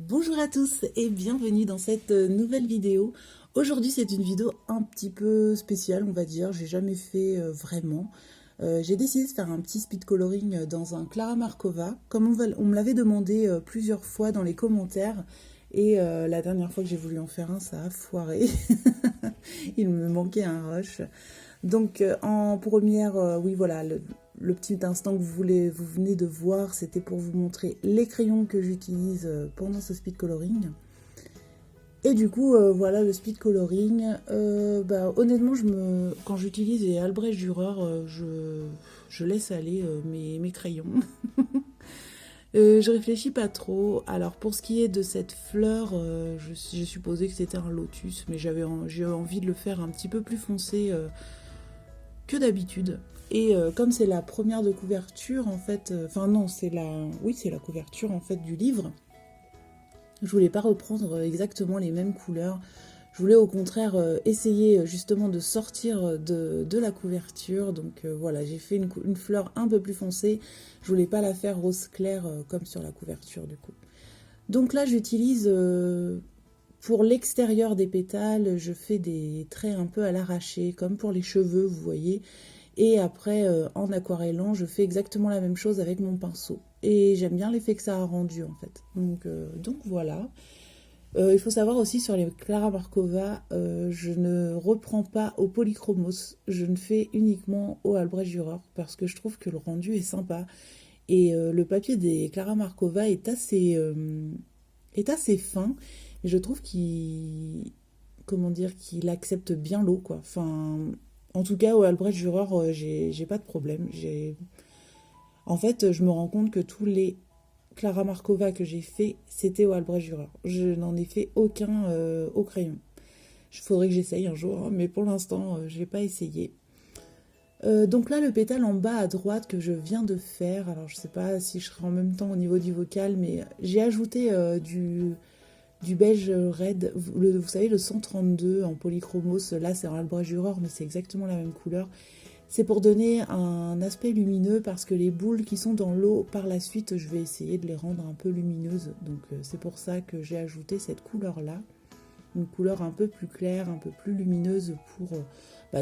Bonjour à tous et bienvenue dans cette nouvelle vidéo. Aujourd'hui c'est une vidéo un petit peu spéciale on va dire, j'ai jamais fait vraiment. J'ai décidé de faire un petit speed coloring dans un Clara Markova, comme on me l'avait demandé plusieurs fois dans les commentaires. Et la dernière fois que j'ai voulu en faire un, ça a foiré. Il me manquait un rush. Donc en première, oui voilà, le petit instant que vous venez de voir, c'était pour vous montrer les crayons que j'utilise pendant ce speed coloring. Et du coup, voilà le speed coloring. Honnêtement, quand j'utilise les Albrecht Dürer, je laisse aller mes crayons. Je réfléchis pas trop. Alors pour ce qui est de cette fleur, j'ai supposé que c'était un lotus, mais j'ai envie de le faire un petit peu plus foncé que d'habitude. Et comme c'est la première de couverture, en fait, c'est la couverture en fait du livre. Je voulais pas reprendre exactement les mêmes couleurs. Je voulais au contraire essayer justement de sortir de la couverture. Donc voilà, j'ai fait une fleur un peu plus foncée. Je voulais pas la faire rose clair comme sur la couverture du coup. Donc là, j'utilise pour l'extérieur des pétales, je fais des traits un peu à l'arraché, comme pour les cheveux, vous voyez. Et après, en aquarellant, je fais exactement la même chose avec mon pinceau. Et j'aime bien l'effet que ça a rendu, en fait. Donc voilà. Il faut savoir aussi sur les Clara Markova, je ne reprends pas au polychromos. Je ne fais uniquement au Albrecht Dürer parce que je trouve que le rendu est sympa. Et le papier des Clara Markova est assez fin. Et je trouve qu'il accepte bien l'eau, quoi. Enfin, en tout cas, au Albrecht Dürer, j'ai pas de problème. En fait, je me rends compte que tous les Clara Markova que j'ai fait, c'était au Albrecht Dürer. Je n'en ai fait aucun au crayon. Il faudrait que j'essaye un jour, hein, mais pour l'instant, je n'ai pas essayé. Donc là, le pétale en bas à droite que je viens de faire, alors je ne sais pas si je serai en même temps au niveau du vocal, mais j'ai ajouté du beige red, vous savez, le 132 en polychromos, là c'est un Albrecht Dürer, mais c'est exactement la même couleur. C'est pour donner un aspect lumineux parce que les boules qui sont dans l'eau, par la suite, je vais essayer de les rendre un peu lumineuses. Donc c'est pour ça que j'ai ajouté cette couleur-là. Une couleur un peu plus claire, un peu plus lumineuse pour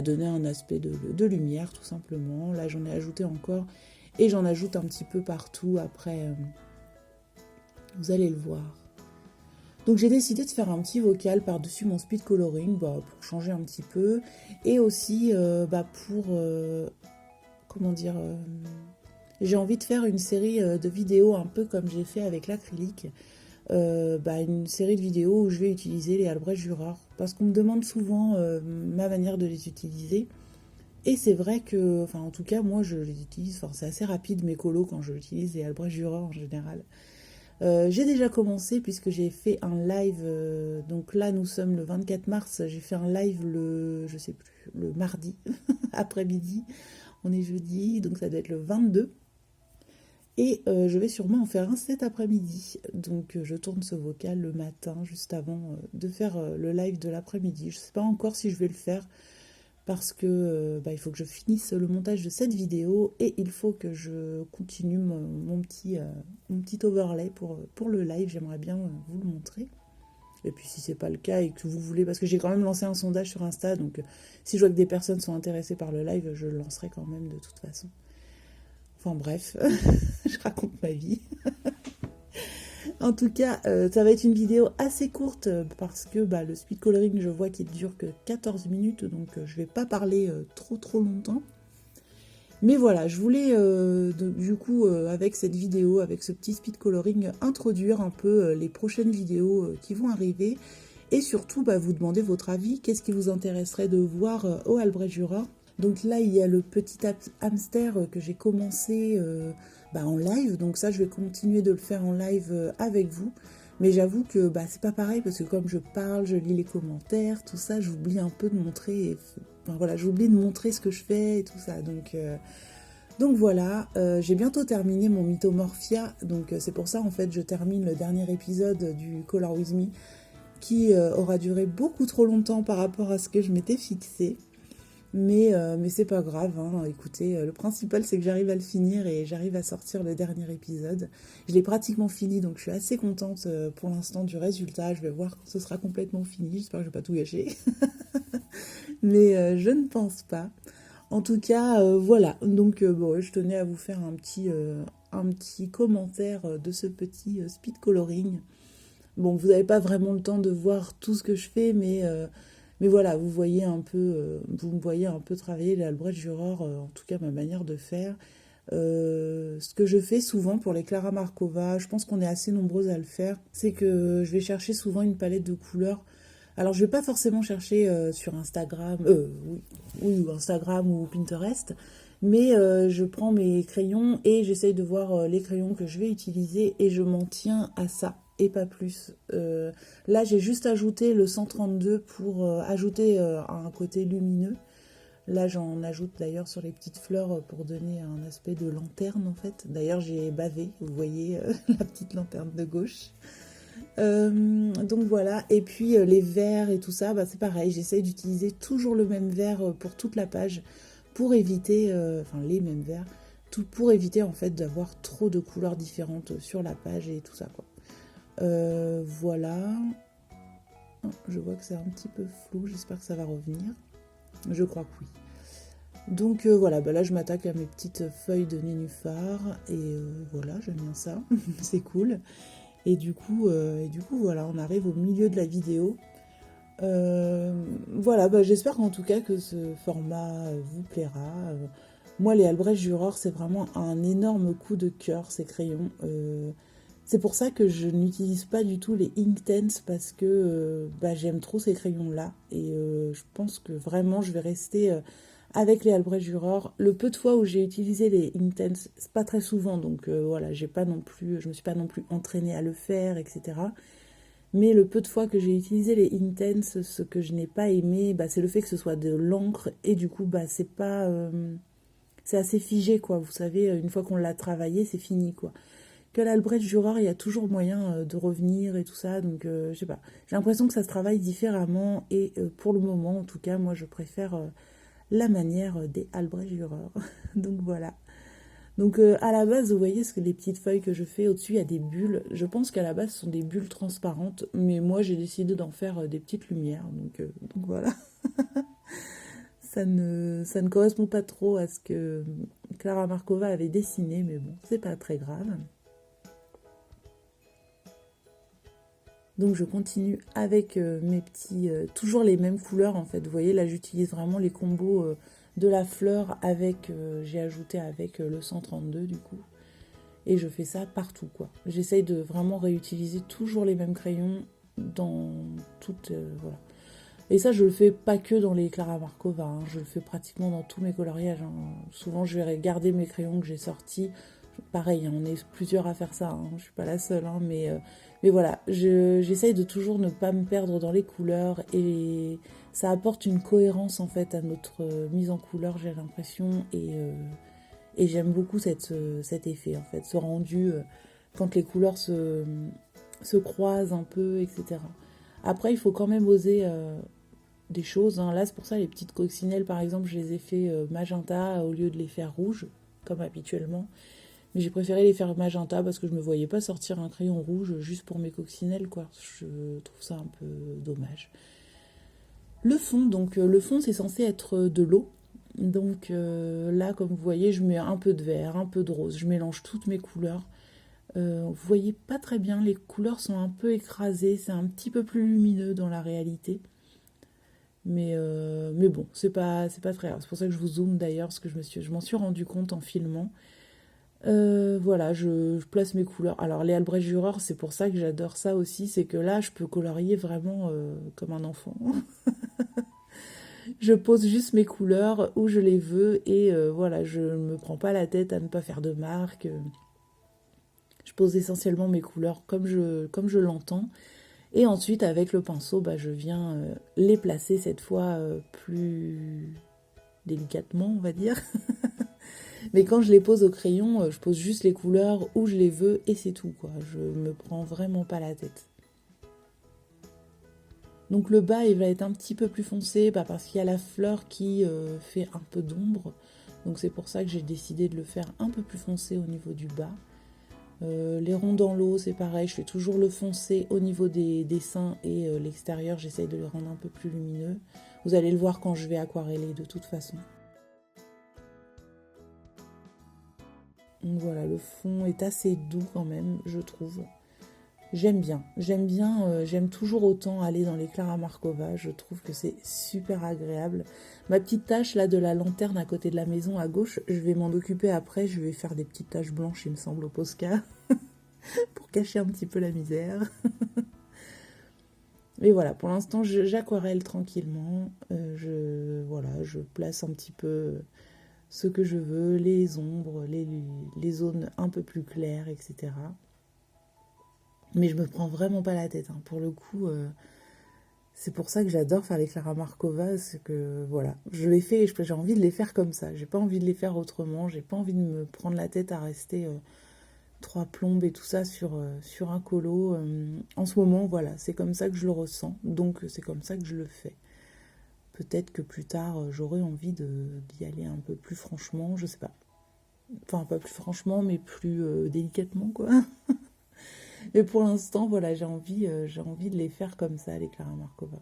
donner un aspect de lumière tout simplement. Là j'en ai ajouté encore et j'en ajoute un petit peu partout après. Vous allez le voir. Donc j'ai décidé de faire un petit vocal par-dessus mon speed coloring pour changer un petit peu. Et aussi j'ai envie de faire une série de vidéos un peu comme j'ai fait avec l'acrylique. Une série de vidéos où je vais utiliser les Albrecht Dürer. Parce qu'on me demande souvent ma manière de les utiliser. Et c'est vrai que, enfin en tout cas moi je les utilise, c'est assez rapide mes colos quand je utilise les Albrecht Dürer en général. J'ai déjà commencé puisque j'ai fait un live, donc là nous sommes le 24 mars, j'ai fait un live le mardi après-midi, on est jeudi, donc ça doit être le 22. Et je vais sûrement en faire un cet après-midi. Donc je tourne ce vocal le matin, juste avant de faire le live de l'après-midi. Je ne sais pas encore si je vais le faire parce que il faut que je finisse le montage de cette vidéo et il faut que je continue mon petit overlay pour le live. J'aimerais bien vous le montrer. Et puis si c'est pas le cas et que vous voulez, parce que j'ai quand même lancé un sondage sur Insta, donc si je vois que des personnes sont intéressées par le live, je le lancerai quand même de toute façon. Enfin bref, je raconte ma vie. En tout cas, ça va être une vidéo assez courte parce que le speed coloring, je vois qu'il dure que 14 minutes, donc je vais pas parler trop longtemps. Mais voilà, je voulais avec cette vidéo, avec ce petit speed coloring, introduire un peu les prochaines vidéos qui vont arriver et surtout vous demander votre avis. Qu'est-ce qui vous intéresserait de voir au Albrecht Dürer? Donc là, il y a le petit hamster que j'ai commencé en live. Donc ça, je vais continuer de le faire en live avec vous. Mais j'avoue que c'est pas pareil parce que comme je parle, je lis les commentaires, tout ça, j'oublie un peu de montrer. J'oublie de montrer ce que je fais et tout ça. Donc voilà, j'ai bientôt terminé mon Mythomorphia. Donc c'est pour ça, en fait, je termine le dernier épisode du Color With Me qui aura duré beaucoup trop longtemps par rapport à ce que je m'étais fixé. Mais c'est pas grave, hein. Écoutez, le principal c'est que j'arrive à le finir et j'arrive à sortir le dernier épisode. Je l'ai pratiquement fini, donc je suis assez contente pour l'instant du résultat. Je vais voir quand ce sera complètement fini, j'espère que je vais pas tout gâcher. Mais je ne pense pas. En tout cas, voilà. Donc bon, je tenais à vous faire un petit commentaire de ce petit speed coloring. Bon, vous n'avez pas vraiment le temps de voir tout ce que je fais, mais voilà, vous me voyez un peu travailler l'Albrecht Dürer, en tout cas ma manière de faire. Ce que je fais souvent pour les Clara Markova, je pense qu'on est assez nombreuses à le faire, c'est que je vais chercher souvent une palette de couleurs. Alors je vais pas forcément chercher sur Instagram, oui, ou Instagram ou Pinterest, mais je prends mes crayons et j'essaye de voir les crayons que je vais utiliser et je m'en tiens à ça et pas plus. Là j'ai juste ajouté le 132 pour ajouter un côté lumineux. Là j'en ajoute d'ailleurs sur les petites fleurs pour donner un aspect de lanterne en fait. D'ailleurs j'ai bavé, vous voyez la petite lanterne de gauche. Donc voilà, et puis les verres et tout ça, bah, c'est pareil, j'essaye d'utiliser toujours le même verre pour toute la page pour éviter, enfin les mêmes verres, pour éviter en fait d'avoir trop de couleurs différentes sur la page et tout ça quoi. Voilà, je vois que c'est un petit peu flou, j'espère que ça va revenir, je crois que oui. Donc voilà, bah là je m'attaque à mes petites feuilles de nénuphar et voilà, j'aime bien ça, c'est cool. Et du coup, voilà, on arrive au milieu de la vidéo. Voilà, bah, j'espère en tout cas que ce format vous plaira. Moi, les Albrecht Dürer, c'est vraiment un énorme coup de cœur, ces crayons. C'est pour ça que je n'utilise pas du tout les Inktense parce que bah, j'aime trop ces crayons-là. Et je pense que vraiment, je vais rester avec les Albrecht Dürer. Le peu de fois où j'ai utilisé les Inktense, c'est pas très souvent, donc voilà, je me suis pas non plus entraînée à le faire, etc. Mais le peu de fois que j'ai utilisé les Inktense, ce que je n'ai pas aimé, bah, c'est le fait que ce soit de l'encre et du coup, bah, c'est assez figé, quoi. Vous savez, une fois qu'on l'a travaillé, c'est fini, quoi. Que l'Albrecht Dürer, il y a toujours moyen de revenir et tout ça, donc je sais pas. J'ai l'impression que ça se travaille différemment et pour le moment, en tout cas, moi, je préfère la manière des Albrecht Dürer. Donc voilà. Donc à la base, vous voyez les petites feuilles que je fais au-dessus, il y a des bulles. Je pense qu'à la base, ce sont des bulles transparentes, mais moi j'ai décidé d'en faire des petites lumières. Donc voilà. Ça ne correspond pas trop à ce que Clara Markova avait dessiné, mais bon, c'est pas très grave. Donc je continue avec mes petits, toujours les mêmes couleurs en fait. Vous voyez, là j'utilise vraiment les combos de la fleur avec, j'ai ajouté avec le 132 du coup. Et je fais ça partout quoi. J'essaye de vraiment réutiliser toujours les mêmes crayons dans toutes, voilà. Et ça je le fais pas que dans les Clara Markova, hein. Je le fais pratiquement dans tous mes coloriages, hein. Souvent je vais garder mes crayons que j'ai sortis. Pareil, hein, on est plusieurs à faire ça, hein. Je suis pas la seule, hein, mais voilà, j'essaye de toujours ne pas me perdre dans les couleurs et ça apporte une cohérence en fait à notre mise en couleur, j'ai l'impression, et j'aime beaucoup cet effet en fait, ce rendu quand les couleurs se croisent un peu, etc. Après, il faut quand même oser des choses, hein. Là, c'est pour ça les petites coccinelles, par exemple, je les ai fait magenta au lieu de les faire rouges, comme habituellement. Mais j'ai préféré les faire magenta parce que je me voyais pas sortir un crayon rouge juste pour mes coccinelles, quoi. Je trouve ça un peu dommage. Le fond, donc le fond c'est censé être de l'eau. Donc là, comme vous voyez, je mets un peu de vert, un peu de rose. Je mélange toutes mes couleurs. Vous voyez pas très bien, les couleurs sont un peu écrasées. C'est un petit peu plus lumineux dans la réalité. Mais bon, c'est pas très grave. C'est pour ça que je vous zoome d'ailleurs, parce que je m'en suis rendu compte en filmant. Voilà, je place mes couleurs. Alors les Albrecht Dürer, c'est pour ça que j'adore ça aussi, c'est que là je peux colorier vraiment comme un enfant. Je pose juste mes couleurs où je les veux et voilà, je ne me prends pas la tête à ne pas faire de marque. Je pose essentiellement mes couleurs comme je l'entends. Et ensuite avec le pinceau, bah, je viens les placer cette fois plus délicatement, on va dire. Mais quand je les pose au crayon, je pose juste les couleurs où je les veux et c'est tout, quoi. Je me prends vraiment pas la tête. Donc le bas, il va être un petit peu plus foncé parce qu'il y a la fleur qui fait un peu d'ombre. Donc c'est pour ça que j'ai décidé de le faire un peu plus foncé au niveau du bas. Les ronds dans l'eau, c'est pareil, je fais toujours le foncé au niveau des seins et l'extérieur, j'essaye de les rendre un peu plus lumineux. Vous allez le voir quand je vais aquareller de toute façon. Donc voilà, le fond est assez doux quand même, je trouve. J'aime bien, j'aime toujours autant aller dans les Clara Markova, je trouve que c'est super agréable. Ma petite tache là de la lanterne à côté de la maison à gauche, je vais m'en occuper après, je vais faire des petites taches blanches il me semble au Posca, pour cacher un petit peu la misère. Et voilà, pour l'instant j'aquarelle tranquillement, je place un petit peu ce que je veux, les ombres, les zones un peu plus claires, etc. Mais je me prends vraiment pas la tête, hein. Pour le coup, c'est pour ça que j'adore faire les Clara Markova, c'est que voilà, je les fais, j'ai envie de les faire comme ça, j'ai pas envie de les faire autrement, j'ai pas envie de me prendre la tête à rester 3 plombes et tout ça sur un colo. En ce moment, voilà, c'est comme ça que je le ressens, donc c'est comme ça que je le fais. Peut-être que plus tard, j'aurai envie d'y aller un peu plus franchement, je sais pas. Enfin, pas plus franchement, mais plus délicatement, quoi. Et pour l'instant, voilà, j'ai envie de les faire comme ça, les Clara Markova.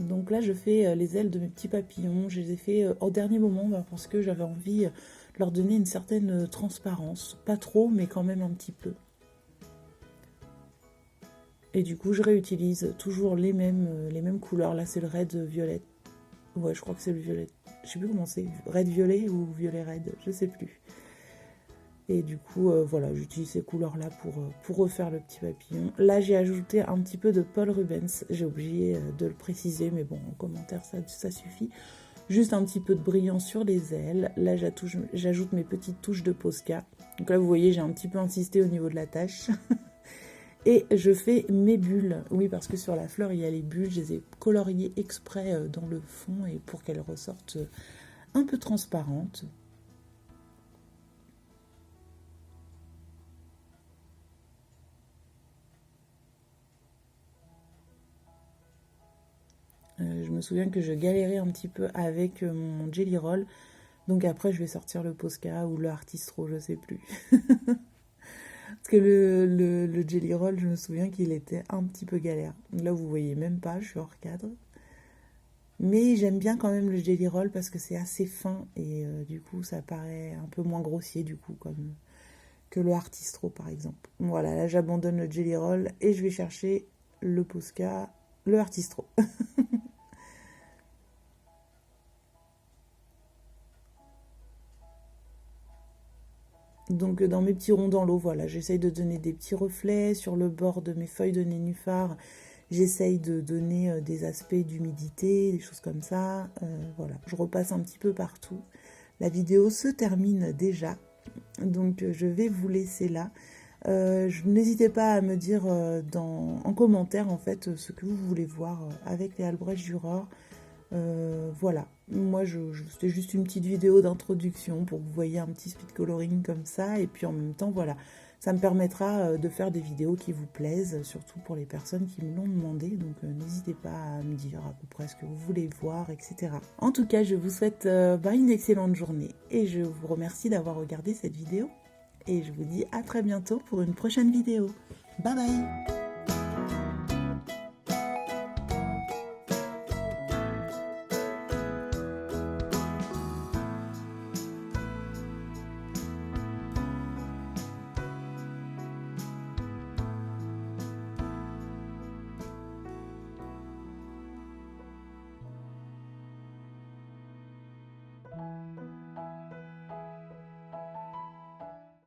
Donc là, je fais les ailes de mes petits papillons. Je les ai fait au dernier moment parce que j'avais envie de leur donner une certaine transparence. Pas trop, mais quand même un petit peu. Et du coup, je réutilise toujours les mêmes couleurs. Là, c'est le red violet. Ouais, je crois que c'est le violet. Je sais plus comment c'est. Red violet ou violet red, je sais plus. Et du coup, voilà, j'utilise ces couleurs-là pour refaire le petit papillon. Là, j'ai ajouté un petit peu de Paul Rubens. J'ai oublié de le préciser, mais bon, en commentaire, ça suffit. Juste un petit peu de brillant sur les ailes. Là, j'ajoute mes petites touches de Posca. Donc là, vous voyez, j'ai un petit peu insisté au niveau de la tâche. Et je fais mes bulles. Oui, parce que sur la fleur, il y a les bulles. Je les ai coloriées exprès dans le fond et pour qu'elles ressortent un peu transparentes. Je me souviens que je galérais un petit peu avec mon Jelly Roll. Donc après, je vais sortir le Posca ou le Artistro, je sais plus. Parce que le Jelly Roll, je me souviens qu'il était un petit peu galère. Là, vous voyez même pas, je suis hors cadre. Mais j'aime bien quand même le Jelly Roll parce que c'est assez fin et du coup, ça paraît un peu moins grossier du coup, comme que le Artistro par exemple. Voilà, là, j'abandonne le Jelly Roll et je vais chercher le Posca, le Artistro. Donc dans mes petits ronds dans l'eau, voilà, j'essaye de donner des petits reflets sur le bord de mes feuilles de nénuphar. J'essaye de donner des aspects d'humidité, des choses comme ça. Voilà, je repasse un petit peu partout. La vidéo se termine déjà, donc je vais vous laisser là. N'hésitez pas à me dire en commentaire en fait ce que vous voulez voir avec les Albrecht Dürer. Voilà, moi c'était juste une petite vidéo d'introduction pour que vous voyez un petit speed coloring comme ça et puis en même temps voilà, ça me permettra de faire des vidéos qui vous plaisent, surtout pour les personnes qui me l'ont demandé, donc n'hésitez pas à me dire à peu près ce que vous voulez voir, etc. En tout cas, je vous souhaite une excellente journée et je vous remercie d'avoir regardé cette vidéo et je vous dis à très bientôt pour une prochaine vidéo. Bye bye.